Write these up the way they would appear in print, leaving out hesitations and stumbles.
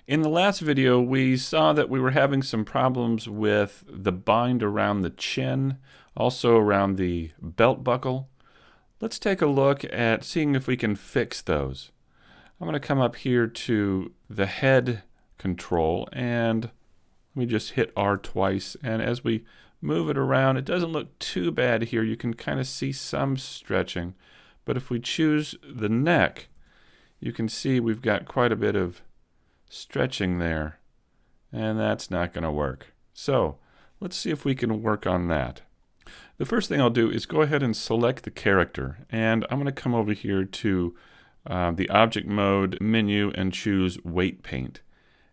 In the last video, we saw that we were having some problems with the bind around the chin, also around the belt buckle. Let's take a look at seeing if we can fix those. I'm going to come up here to the head control and let me just hit R twice, and as we move it around, it doesn't look too bad here. You can kind of see some stretching, but if we choose the neck, you can see we've got quite a bit of stretching there, and that's not going to work. So let's see if we can work on that. The first thing I'll do is go ahead and select the character, and I'm going to come over here to the object mode menu and choose weight paint,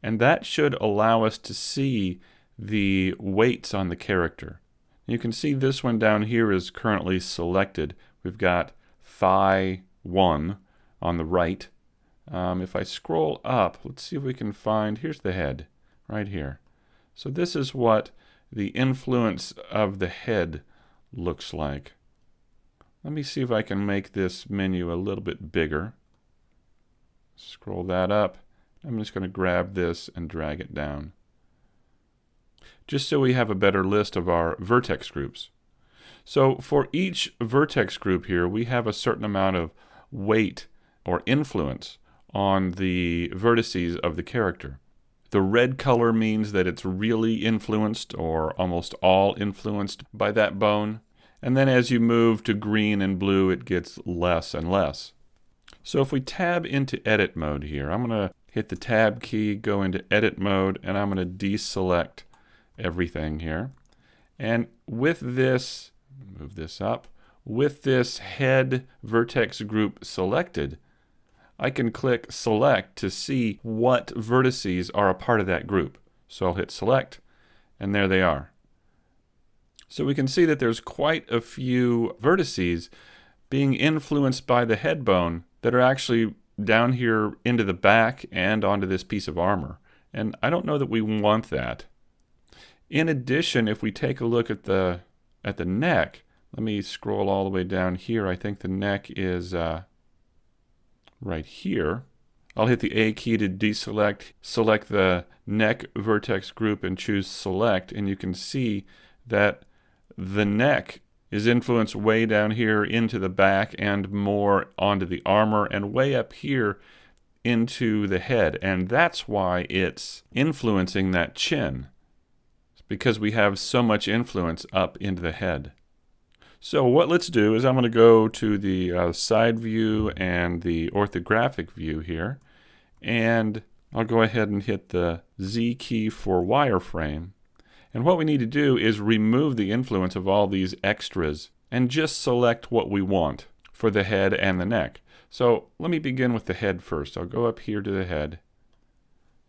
and that should allow us to see the weights on the character. You can see this one down here is currently selected. We've got thigh 1 on the right. If I scroll up, let's see if we can find, here's the head, right here. So this is what the influence of the head looks like. Let me see if I can make this menu a little bit bigger. Scroll that up. I'm just going to grab this and drag it down, just so we have a better list of our vertex groups. So for each vertex group here, we have a certain amount of weight or influence on the vertices of the character. The red color means that it's really influenced or almost all influenced by that bone. And then as you move to green and blue, it gets less and less. So if we tab into edit mode here, I'm going to hit the tab key, go into edit mode, and I'm going to deselect everything here. And with this, move this up, with this head vertex group selected, I can click select to see what vertices are a part of that group. So I'll hit select, and there they are. So we can see that there's quite a few vertices being influenced by the head bone that are actually down here into the back and onto this piece of armor. And I don't know that we want that. In addition, if we take a look at the neck, let me scroll all the way down here. I think the neck is right here. I'll hit the A key to deselect, select the neck vertex group and choose select, and you can see that the neck is influenced way down here into the back and more onto the armor and way up here into the head, and that's why it's influencing that chin. It's because we have so much influence up into the head. So what let's do is I'm going to go to the side view and the orthographic view here, and I'll go ahead and hit the Z key for wireframe. And what we need to do is remove the influence of all these extras and just select what we want for the head and the neck. So let me begin with the head first. I'll go up here to the head,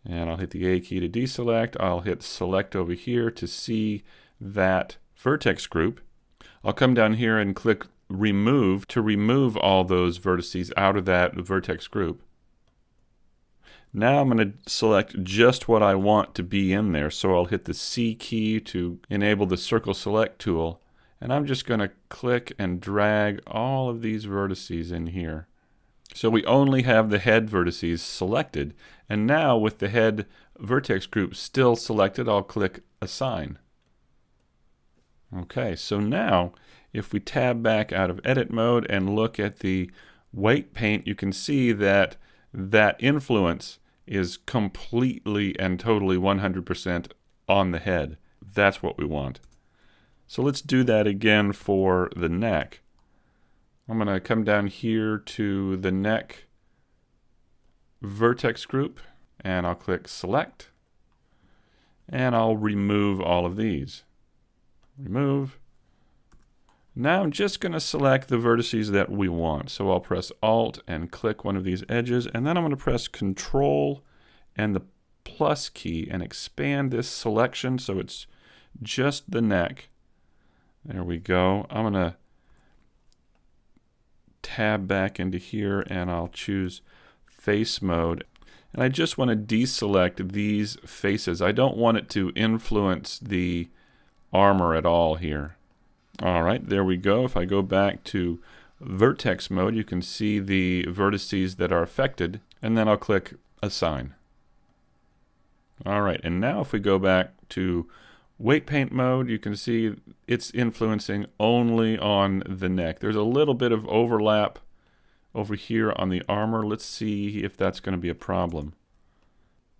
and I'll hit the A key to deselect. I'll hit select over here to see that vertex group. I'll come down here and click remove to remove all those vertices out of that vertex group. Now I'm going to select just what I want to be in there. So I'll hit the C key to enable the circle select tool. And I'm just going to click and drag all of these vertices in here. So we only have the head vertices selected. And now with the head vertex group still selected, I'll click assign. Okay, so now if we tab back out of edit mode and look at the weight paint, you can see that that influence is completely and totally 100% on the head. That's what we want. So let's do that again for the neck. I'm going to come down here to the neck vertex group, and I'll click select, and I'll remove all of these. Remove. Now I'm just going to select the vertices that we want. So I'll press Alt and click one of these edges, and then I'm going to press Control and the plus key and expand this selection so it's just the neck. There we go. I'm going to tab back into here and I'll choose face mode. And I just want to deselect these faces. I don't want it to influence the armor at all here. Alright, there we go. If I go back to vertex mode, you can see the vertices that are affected, and then I'll click assign. All right, and now if we go back to weight paint mode, you can see it's influencing only on the neck. There's a little bit of overlap over here on the armor. Let's see if that's going to be a problem.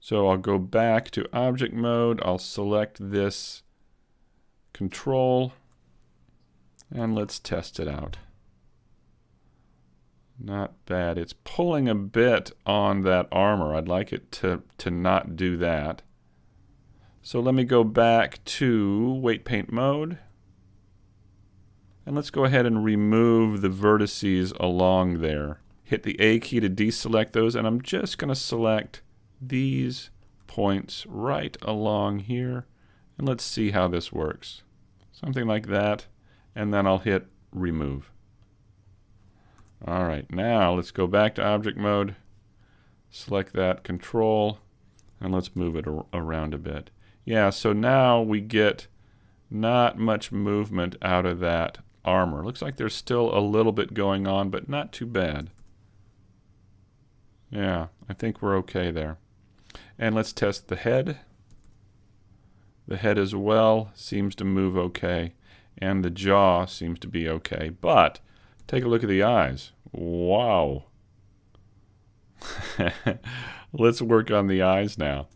So I'll go back to object mode. I'll select this control and let's test it out. Not bad. It's pulling a bit on that armor. I'd like it to not do that. So let me go back to weight paint mode. And let's go ahead and remove the vertices along there. Hit the A key to deselect those, and I'm just going to select these points right along here. And let's see how this works. Something like that. And then I'll hit remove. All right, now let's go back to object mode. Select that control, and let's move it around a bit. Yeah, so now we get not much movement out of that armor. Looks like there's still a little bit going on, but not too bad. Yeah, I think we're okay there. And let's test the head. The head as well seems to move okay, and the jaw seems to be okay. But take a look at the eyes. Wow. Let's work on the eyes now.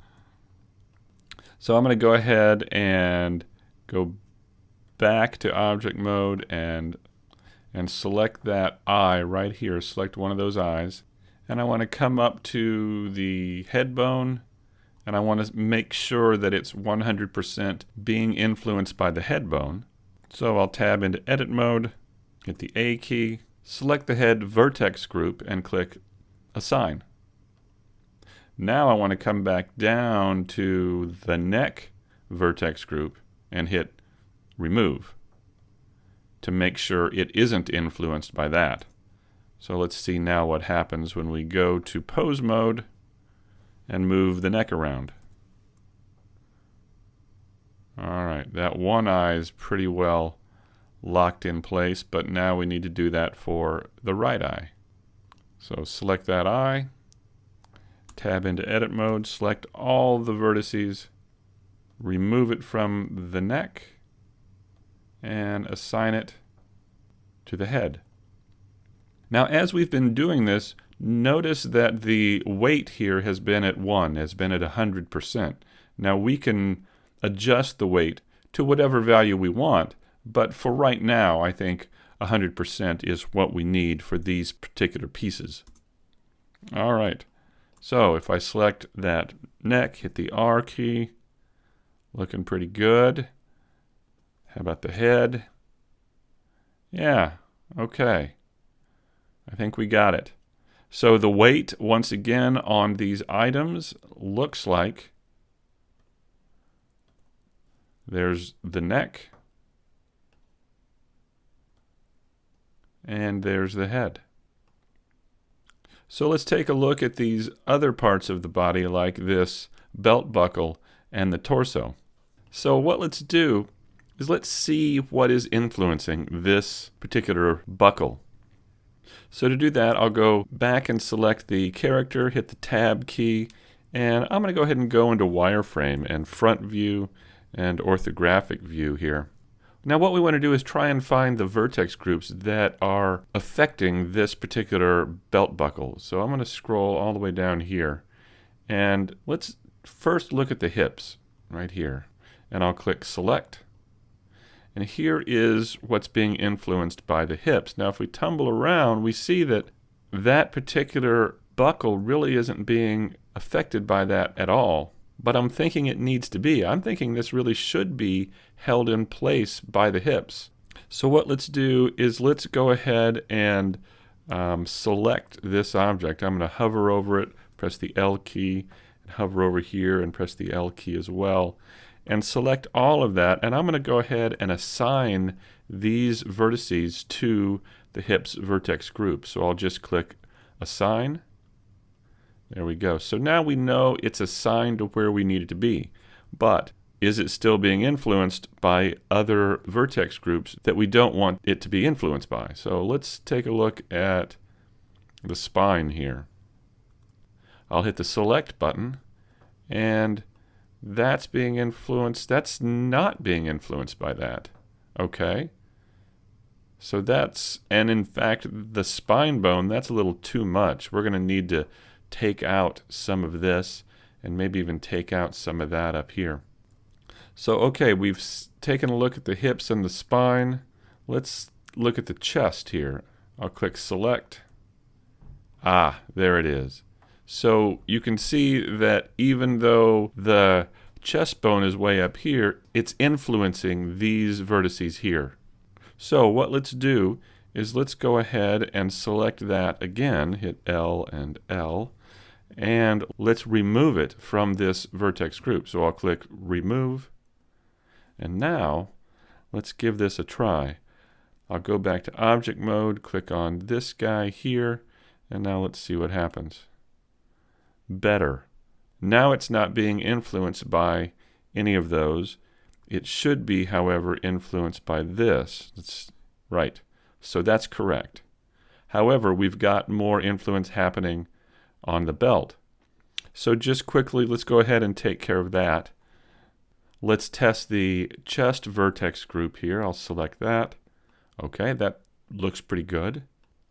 So I'm going to go ahead and go back to object mode and select that eye right here. Select one of those eyes. And I want to come up to the head bone, and I want to make sure that it's 100% being influenced by the head bone. So I'll tab into edit mode, hit the A key, select the head vertex group, and click assign. Now I want to come back down to the neck vertex group and hit remove to make sure it isn't influenced by that. So let's see now what happens when we go to pose mode and move the neck around. Alright, that one eye is pretty well locked in place, but now we need to do that for the right eye. So select that eye, tab into edit mode, select all the vertices, remove it from the neck, and assign it to the head. Now as we've been doing this, notice that the weight here has been at 1, has been at 100%. Now we can adjust the weight to whatever value we want, but for right now I think 100% is what we need for these particular pieces. Alright, so if I select that neck, hit the R key, looking pretty good. How about the head? Yeah, okay. I think we got it. So the weight, once again, on these items looks like there's the neck and there's the head. So let's take a look at these other parts of the body, like this belt buckle and the torso. So what let's do is let's see what is influencing this particular buckle. So to do that, I'll go back and select the character, hit the tab key, and I'm going to go ahead and go into wireframe and front view and orthographic view here. Now what we want to do is try and find the vertex groups that are affecting this particular belt buckle. So I'm going to scroll all the way down here, and let's first look at the hips right here, and I'll click select. And here is what's being influenced by the hips. Now if we tumble around, we see that that particular buckle really isn't being affected by that at all. But I'm thinking it needs to be. I'm thinking this really should be held in place by the hips. So what let's do is let's go ahead and select this object. I'm going to hover over it, press the L key, and hover over here and press the L key as well, and select all of that, and I'm going to go ahead and assign these vertices to the hips vertex group. So I'll just click assign. There we go. So now we know it's assigned to where we need it to be. But is it still being influenced by other vertex groups that we don't want it to be influenced by? So let's take a look at the spine here. I'll hit the select button, and That's being influenced. That's not being influenced by that. Okay. So that's, and in fact, the spine bone, that's a little too much. We're going to need to take out some of this and maybe even take out some of that up here. So, okay, we've taken a look at the hips and the spine. Let's look at the chest here. I'll click select. Ah, there it is. So you can see that even though the chest bone is way up here, it's influencing these vertices here. So what let's do is let's go ahead and select that again, hit L and L, and let's remove it from this vertex group. So I'll click remove, and now let's give this a try. I'll go back to object mode, click on this guy here, and now let's see what happens. Better. Now it's not being influenced by any of those. It should be, however, influenced by this. That's right. So that's correct. However, we've got more influence happening on the belt. So just quickly, let's go ahead and take care of that. Let's test the chest vertex group here. I'll select that. Okay, that looks pretty good.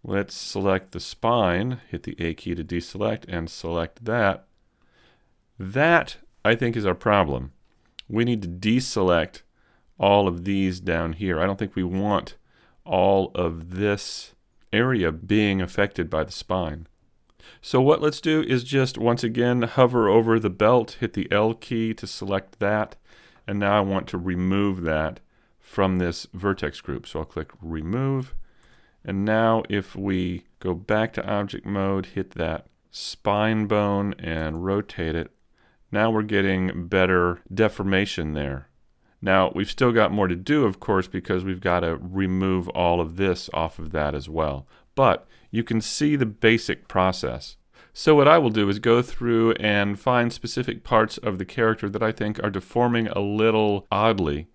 Let's select the spine, hit the A key to deselect, and select that. That, I think, is our problem. We need to deselect all of these down here. I don't think we want all of this area being affected by the spine. So what let's do is just once again hover over the belt, hit the L key to select that, and now I want to remove that from this vertex group. So I'll click remove, and now if we go back to object mode, hit that spine bone and rotate it, now we're getting better deformation there. Now we've still got more to do, of course, because we've got to remove all of this off of that as well. But you can see the basic process. So what I will do is go through and find specific parts of the character that I think are deforming a little oddly.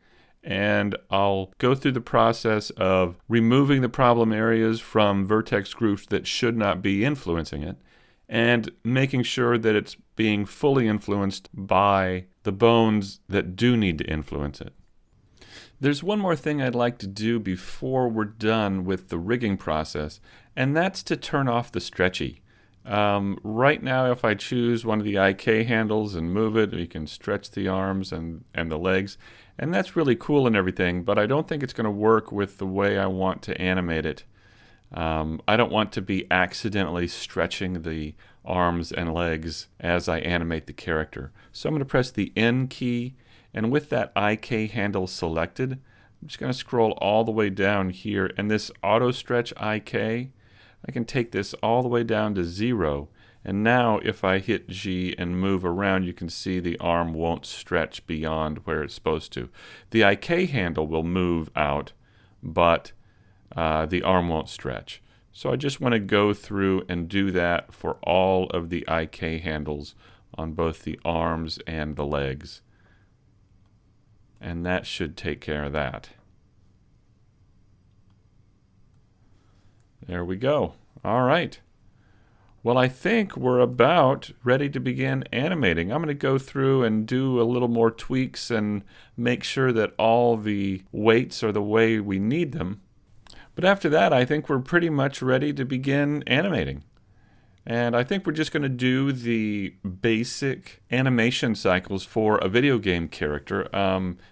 And I'll go through the process of removing the problem areas from vertex groups that should not be influencing it, and making sure that it's being fully influenced by the bones that do need to influence it. There's one more thing I'd like to do before we're done with the rigging process, and that's to turn off the stretchy. Right now, if I choose one of the IK handles and move it, we can stretch the arms and the legs, and that's really cool and everything, but I don't think it's going to work with the way I want to animate it. I don't want to be accidentally stretching the arms and legs as I animate the character. So I'm going to press the N key, and with that IK handle selected, I'm just going to scroll all the way down here, and this auto stretch IK, I can take this all the way down to 0, and now if I hit G and move around, you can see the arm won't stretch beyond where it's supposed to. The IK handle will move out, but the arm won't stretch. So I just want to go through and do that for all of the IK handles on both the arms and the legs. And that should take care of that. There we go. All right. Well, I think we're about ready to begin animating. I'm going to go through and do a little more tweaks and make sure that all the weights are the way we need them. But after that, I think we're pretty much ready to begin animating. And I think we're just going to do the basic animation cycles for a video game character.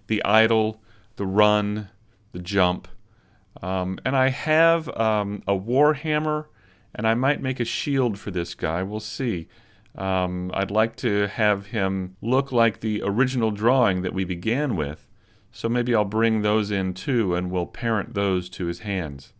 The idle, the run, the jump. And I have a warhammer, and I might make a shield for this guy. We'll see. I'd like to have him look like the original drawing that we began with. So maybe I'll bring those in too, and we'll parent those to his hands.